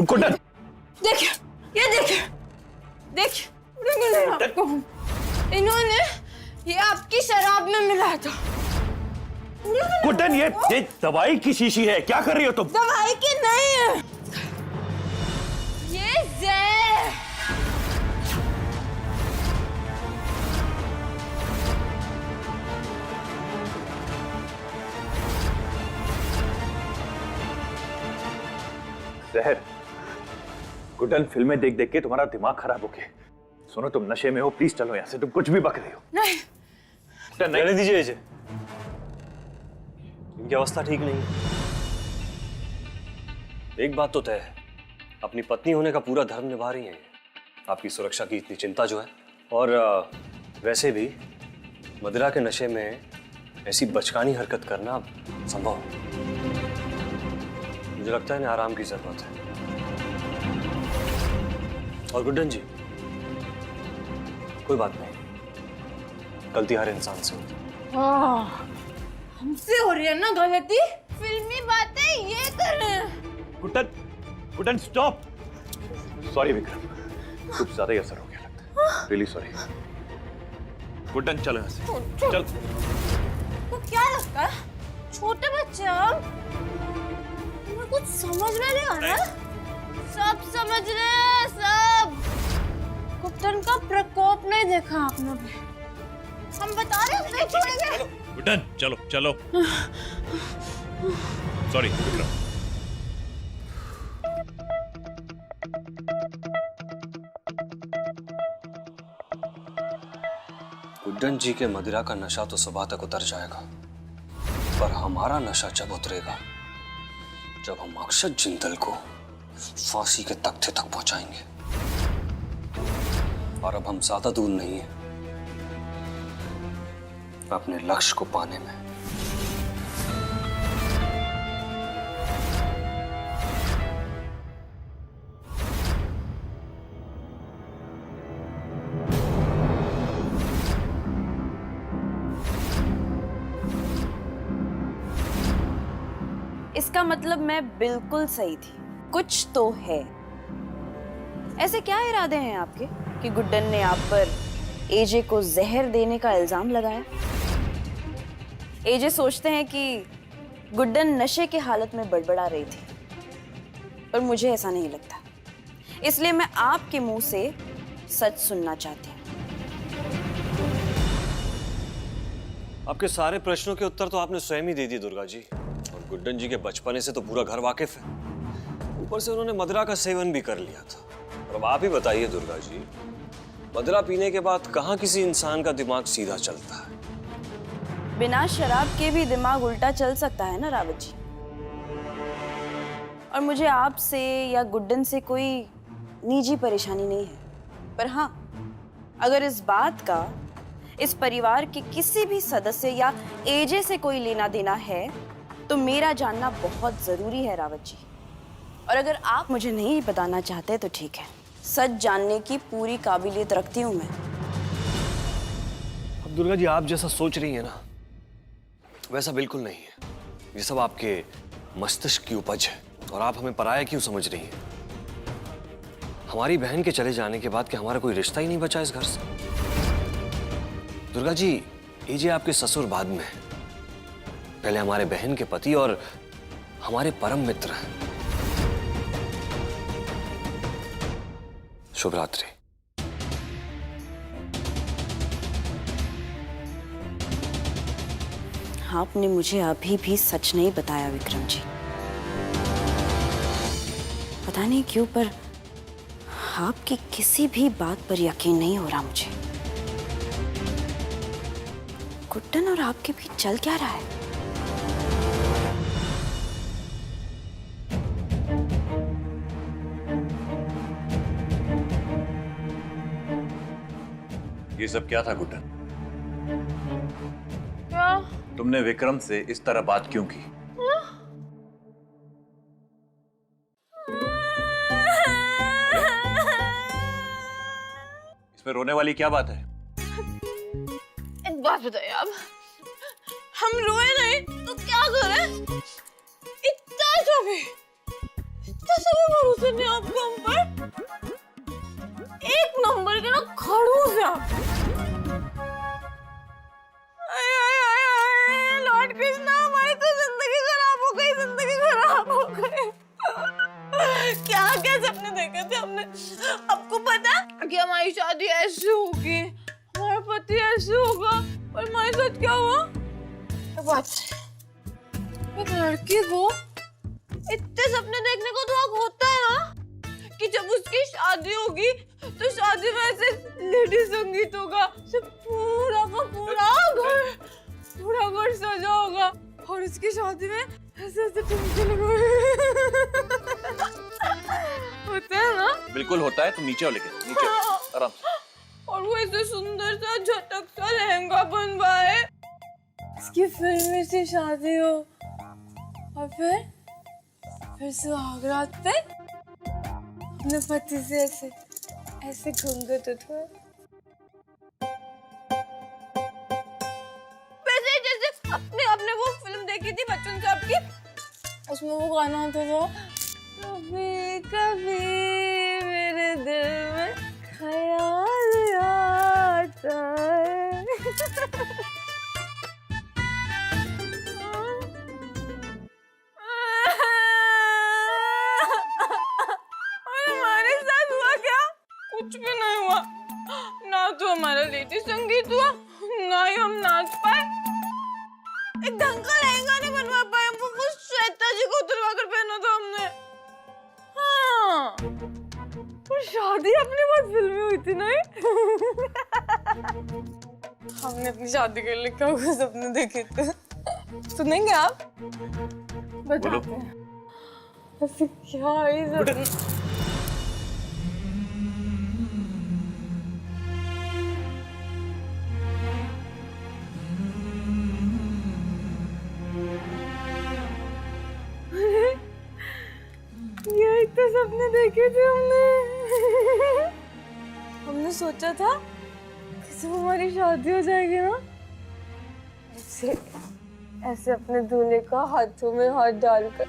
गुड्डन, देखिए, ये देखिए, देखिए आपको इन्होंने ये आपकी शराब में मिलाया था। गुड्डन, ये दवाई की शीशी है, क्या कर रही हो तुम? दवाई की नहीं है, ये जहर। जहर? गुड्डन, फिल्में देख देख के तुम्हारा दिमाग खराब हो गया। सुनो, तुम नशे में हो, प्लीज चलो यहाँ से, तुम कुछ भी बक रही हो। नहीं, रहने दीजिए इसे, इनकी अवस्था ठीक नहीं है। एक बात तो तय है, अपनी पत्नी होने का पूरा धर्म निभा रही हैं। आपकी सुरक्षा की इतनी चिंता जो है, और वैसे भी मदिरा के नशे में ऐसी बचकानी हरकत करना संभव है। मुझे लगता है इन्हें आराम की जरूरत है। और गुड्डन जी, कोई बात नहीं, गलती हर इंसान से होती है। हमसे हो रही है ना गलती, फिल्मी बातें ये कर रहे हैं। गुड्डन स्टॉप। सॉरी विक्रम, कुछ ज्यादा ही असर हो गया लगता है। Really sorry. गुड्डन चलो यहाँ से, चल। तो क्या लगता है छोटे बच्चे हम, तुम्हें कुछ समझ में नहीं आ रहा? सब समझ रहे हैं, सब। गुड्डन का प्रकोप नहीं देखा आपने भी, हम बता रहे हैं नहीं छोड़ेंगे। गुड्डन चलो चलो। सॉरी विक्रम। गुड्डन जी के मदिरा का नशा तो सुबह तक उतर जाएगा, पर हमारा नशा जब उतरेगा, जब हम अक्षत जिंदल को फांसी के तख्ते तक पहुंचाएंगे। और अब हम ज्यादा दूर नहीं है अपने लक्ष्य को पाने में। इसका मतलब मैं बिल्कुल सही थी, कुछ तो है। ऐसे क्या इरादे हैं आपके कि गुड्डन ने आप पर एजे को जहर देने का इल्जाम लगाया? एजे सोचते हैं कि गुड्डन नशे की हालत में बड़बड़ा रही थी, पर मुझे ऐसा नहीं लगता। इसलिए मैं आपके मुंह से सच सुनना चाहती हूँ। आपके सारे प्रश्नों के उत्तर तो आपने स्वयं ही दे दिए दुर्गा जी। और गुड्डन जी के बचपने से तो पूरा घर वाकिफ है, ऊपर से उन्होंने मदिरा का सेवन भी कर लिया था। और अब आप ही बताइए दुर्गा जी, मदिरा पीने के बाद कहाँ किसी इंसान का दिमाग सीधा चलता है? बिना शराब के भी दिमाग उल्टा चल सकता है ना रावत जी। और मुझे आपसे या गुड्डन से कोई निजी परेशानी नहीं है, पर हाँ, अगर इस बात का इस परिवार के किसी भी सदस्य या एजे से कोई लेना देना है तो मेरा जानना बहुत जरूरी है रावत जी। और अगर आप मुझे नहीं बताना चाहते तो ठीक है, सच जानने की पूरी काबिलियत रखती हूँ मैं। अब दुर्गा जी, आप जैसा सोच रही हैं ना, वैसा बिल्कुल नहीं है। ये सब आपके मस्तिष्क की उपज है, और आप हमें पराया क्यों समझ रही हैं? हमारी बहन के चले जाने के बाद क्या हमारा कोई रिश्ता ही नहीं बचा इस घर से? दुर्गा जी, एजे आपके ससुर बाद में है, पहले हमारे बहन के पति और हमारे परम मित्र हैं। शुभ रात्रि। आपने मुझे अभी भी सच नहीं बताया विक्रम जी। पता नहीं क्यों, पर आपकी किसी भी बात पर यकीन नहीं हो रहा मुझे। गुड्डन और आपके बीच चल क्या रहा है? ये सब क्या था गुड्डन? क्या? तुमने विक्रम से इस तरह बात क्यों की? इसमें रोने वाली क्या बात है? एक बात बताइए आप, हम रोए नहीं तो क्या करें? इतना इतना सब भरोसा नहीं आपको हम पर। एक नंबर के ना खड़ूस है आप। लॉर्ड कृष्णा, हमारी तो जिंदगी खराब हो गई, जिंदगी खराब हो गई। क्या क्या सपने देखे थे हमने। आपको पता कि हमारी शादी ऐसे होगी, हमारा पति ऐसे होगा, और हमारे साथ क्या हुआ? बात एक लड़की को इतने सपने देखने को तो हक होता है ना कि जब उसकी शादी होगी तो शादी में ऐसे लेडी संगीत होगा, सब पूरा का पूरा घर सजा होगा, और उसकी शादी में ऐसे ऐसे ठुमके लगे होता है ना। बिल्कुल होता है। तुम नीचे हो, लेकिन नीचे आराम से। और वो ऐसे सुंदर सा झटक सा लहंगा बनवाए, इसकी फिल्म से शादी हो, और फिर सुहागरात पे अपने पति से ऐसे घूंघट उठवाए। वैसे जैसे अपने वो फिल्म देखी थी बच्चन साहब की, उसमें वो गाना आता था, कभी कभी मेरे दिल में ख्याल आता है। और हमारे साथ हुआ क्या? कुछ भी नहीं हुआ। ना तो हमारा लेडी संगीत हुआ, ना ही हम नाच पाए, एक ढंग का लहंगा नहीं बनवा पाए। वो श्वेता जी को उतरवा कर पहना था हमने। हाँ, पर शादी अपनी बहुत फिल्मी हुई थी नहीं? हमने अपनी शादी के लिए क्या सपने देखे थे, सुनेंगे आप? बताते हैं ऐसे क्या है सपने। यही तो सपने देखे थे हमने। हमने सोचा था कि जब हमारी शादी हो जाएगी ना, ऐसे अपने दूल्हे का हाथों में हाथ डालकर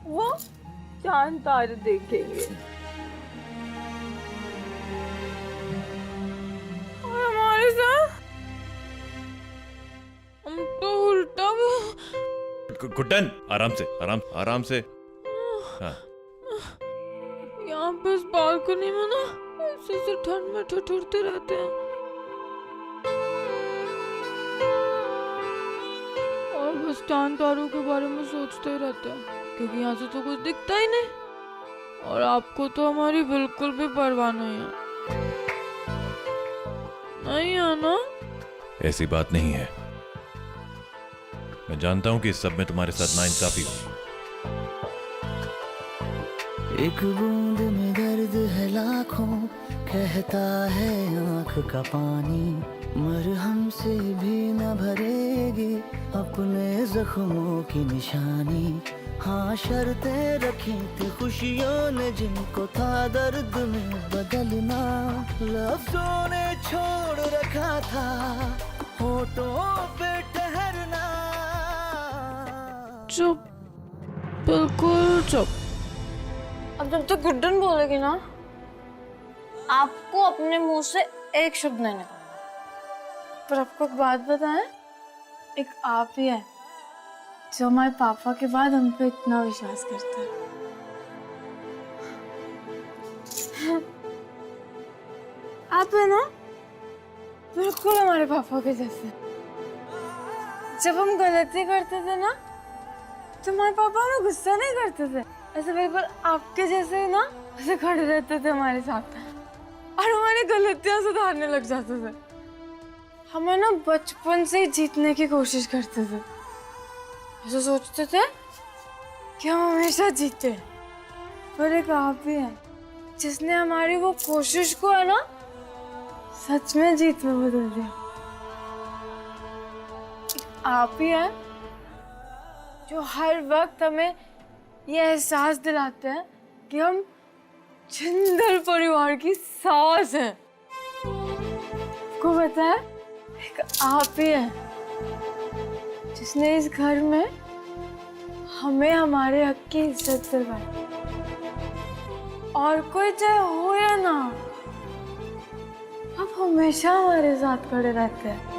वो चांद तारे देखेंगे, और हमारे साथ हम तो उल्टा। गुड्डन, आराम से। हाँ। यहाँ पे इस बालकनी में ना ऐसे ठंड में ठिठुरते रहते हैं, और बस चांद तारों के बारे में सोचते ही रहते हैं, क्योंकि यहाँ से तो कुछ दिखता ही नहीं, और आपको तो हमारी बिल्कुल भी परवाह नहीं है ना? ऐसी बात नहीं है। मैं जानता हूं कि इस सब में तुम्हारे साथ नाइंसाफी हो। एक बूंद में दर्द है लाखों, कहता है आंख का पानी, मरहम से भी न भरेगी अपने जख्मों की निशानी। हाँ, शर्तें रखी थी खुशियों ने जिनको था दर्द में बदलना, लफ्जों ने छोड़ रखा था होठों पे ठहरना। चुप, बिल्कुल चुप। अब जब तक गुड्डन बोलेगी ना, आपको अपने मुंह से एक शब्द नहीं निकालना। पर आपको एक बात बताएं, एक आप ही है जो हमारे पापा के बाद हम पे इतना विश्वास करता है। आप है ना बिल्कुल हमारे पापा के जैसे। जब हम गलती करते थे ना तो हमारे पापा हमें गुस्सा नहीं करते थे, ऐसे बिल्कुल आपके जैसे ही ना ऐसे खड़े रहते थे हमारे साथ, और हमारी गलतियां सुधारने लग जाते थे। हमें ना बचपन से ही जीतने की कोशिश करते थे, ऐसे सोचते थे कि हम हमेशा जीते। पर एक आप ही है जिसने हमारी वो कोशिश को है ना सच में जीत में बदल दिया। आप ही है जो हर वक्त हमें ये एहसास दिलाते हैं कि हम जिंदल परिवार की सास हैं। आपको पता है, एक आप ही है जिसने इस घर में हमें हमारे हक की इज्जत दिलवाई। और कोई चाहे हो या ना, आप हमेशा हमारे साथ खड़े रहते हैं।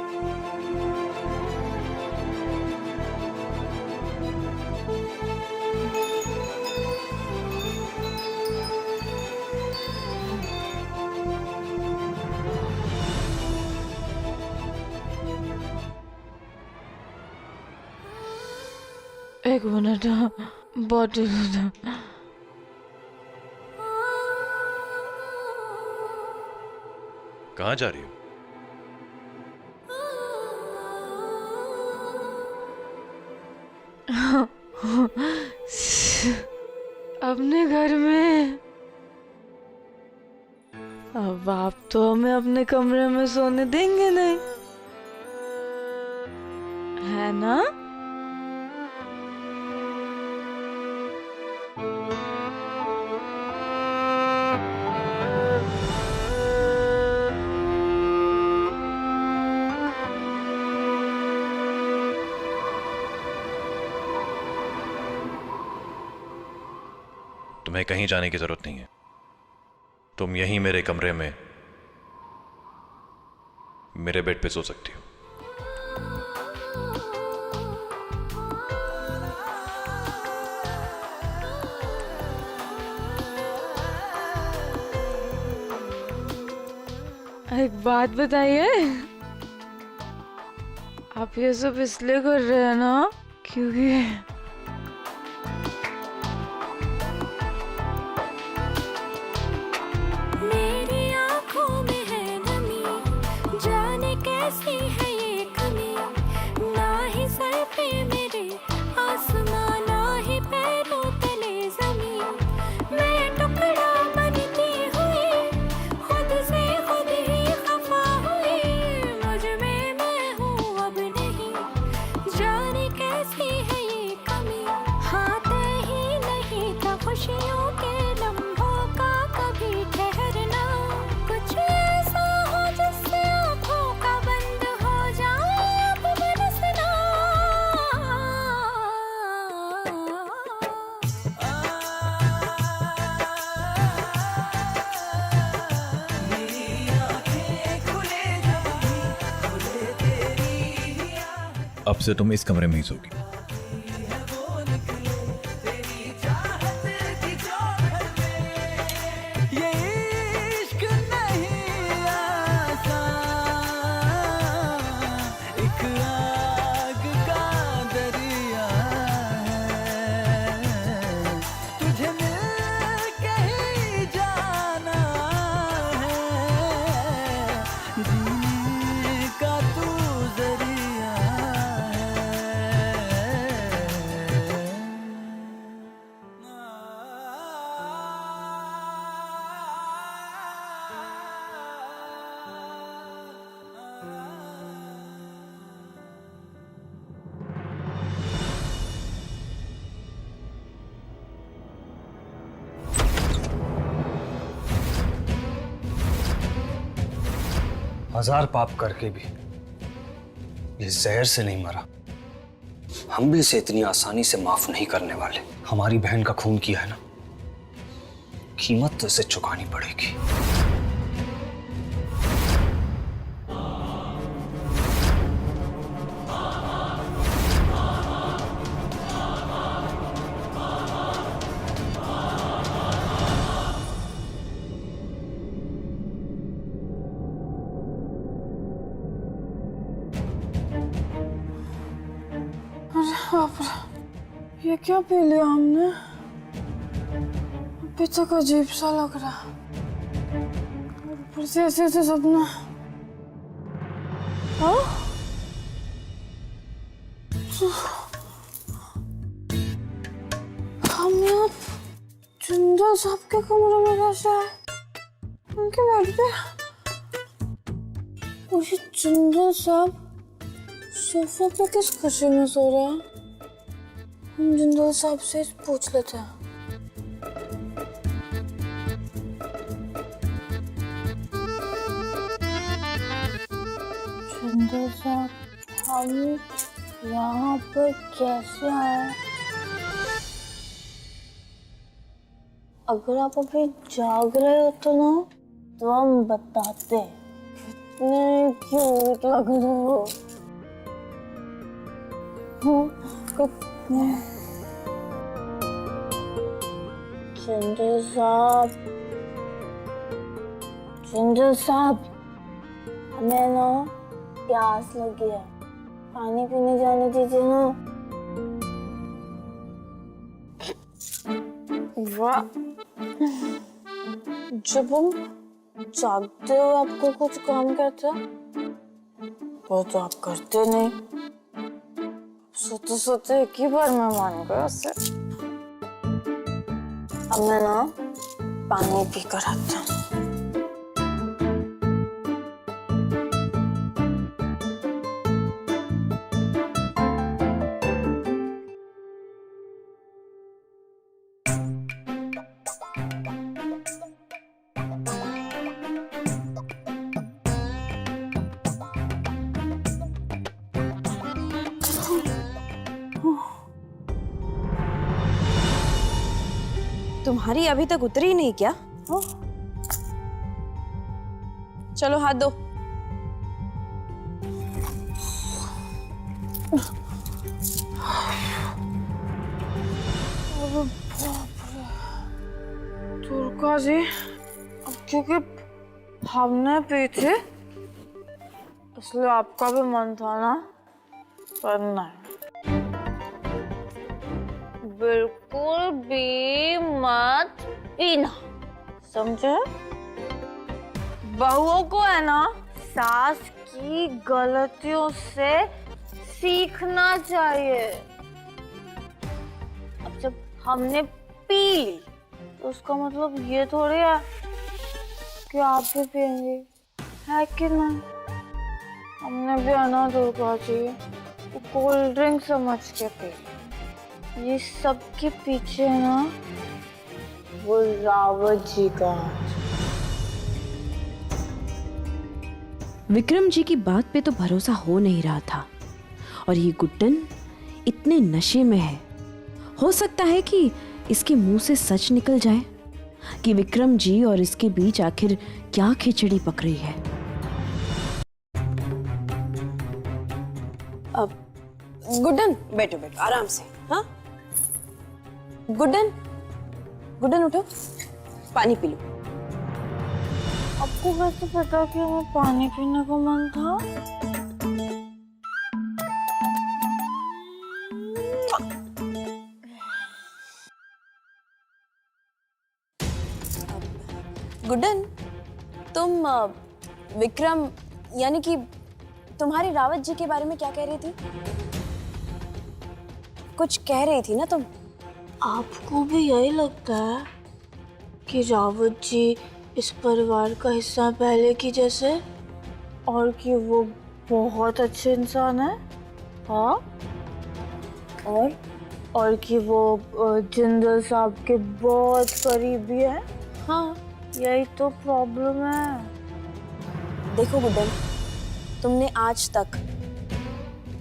एक मिनट, बॉटल। कहाँ जा रही हो? अपने घर में। अब आप तो हमें अपने कमरे में सोने देंगे नहीं, है ना? तुम्हें कहीं जाने की जरूरत नहीं है। तुम यहीं मेरे कमरे में मेरे बेड पे सो सकती हो। एक बात बताइए, आप ये सब इसलिए कर रहे हैं ना क्योंकि अब से तुम इस कमरे में ही सोगी। हजार पाप करके भी ये जहर से नहीं मरा। हम भी इसे इतनी आसानी से माफ नहीं करने वाले। हमारी बहन का खून किया है ना, कीमत तो इसे चुकानी पड़ेगी। ये क्या पी लिया हमने? अभी तक अजीब सा लग रहा। ऊपर से ऐसे सपना। हाँ? हम यहाँ जिंदल साहब के कमरे में कैसे आए? उनके बेड पे? और ये जिंदल साहब सोफे पे किस खुशी में सो रहा है? हम जिंदल साहब से पूछ लेते हैं। जिंदल साहब, हम यहाँ पर कैसे आए? अगर आप अभी जाग रहे हो तो ना, तो हम बताते हैं कितने क्यूट लग रहे हो। कितने। जिंदल साहब, जिंदल साहब, हमें ना प्यास लगी है, पानी पीने जाने दीजिए ना। वाह, जब हम जागते हो आपको कुछ काम कहते हैं, वो तो आप करते नहीं। सोते सोते एक ही बार में मान गए उससे। अब मैं ना पानी पी कर आता हूँ। तुम्हारी अभी तक उतरी नहीं क्या? चलो हाथ दो। दुर्गा जी, अब क्योंकि हमने पी थी इसलिए आपका भी मन था ना, पर नहीं, बिल्कुल भी मत पीना, समझे? बहुओं को है ना सास की गलतियों से सीखना चाहिए। अब जब हमने पी ली तो उसका मतलब ये थोड़ी है कि आप भी पियेंगे, है कि नहीं? हमने भी है ना दुर्गा जी, वो कोल्ड ड्रिंक समझ के पी। ये सब के पीछे ना वो रावत जी का। विक्रम जी की बात पे तो भरोसा हो नहीं रहा था, और ये गुड्डन इतने नशे में है, हो सकता है कि इसके मुंह से सच निकल जाए कि विक्रम जी और इसके बीच आखिर क्या खिचड़ी पक रही है। अब गुड्डन बैठो बैठो आराम से। हाँ गुड्डन, गुड्डन उठो, पानी पी लो। आपको कैसे पता कि हमें पानी पीने का मन था? गुड्डन, तुम विक्रम यानी कि तुम्हारी रावत जी के बारे में क्या कह रही थी? कुछ कह रही थी ना तुम? आपको भी यही लगता है कि रावत जी इस परिवार का हिस्सा पहले की जैसे, और कि वो बहुत अच्छे इंसान है? हाँ, और कि वो जिंदल साहब के बहुत करीबी है? हाँ, यही तो प्रॉब्लम है। देखो गुड्डन, तुमने आज तक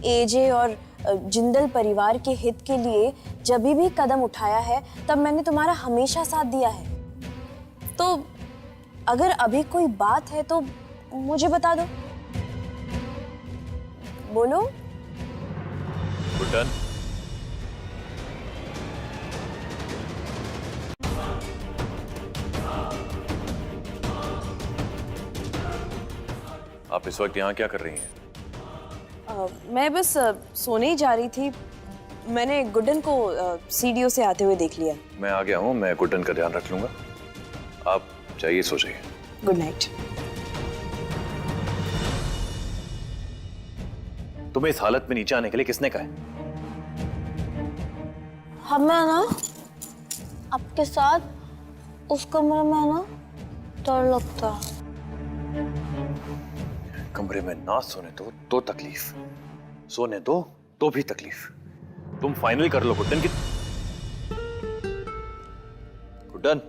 एजे और जिंदल परिवार के हित के लिए जब भी कदम उठाया है तब मैंने तुम्हारा हमेशा साथ दिया है। तो अगर अभी कोई बात है तो मुझे बता दो। बोलो। गुड्डन, आप इस वक्त यहाँ क्या कर रही हैं? मैं बस सोने ही जा रही थी। मैंने गुड्डन को सीढ़ियों से आते हुए देख लिया। मैं आ गया हूँ, मैं गुड्डन का ध्यान रख लूंगा। आप जाइए, सो जाइए। Good night. तुम्हें इस हालत में नीचे आने के लिए किसने कहा है? हमें ना आपके साथ उस कमरे में ना डर लगता है। कमरे में ना सोने दो तो तकलीफ, सोने दो तो भी तकलीफ। तुम फाइनल कर लो गुड्डन की। गुड्डन,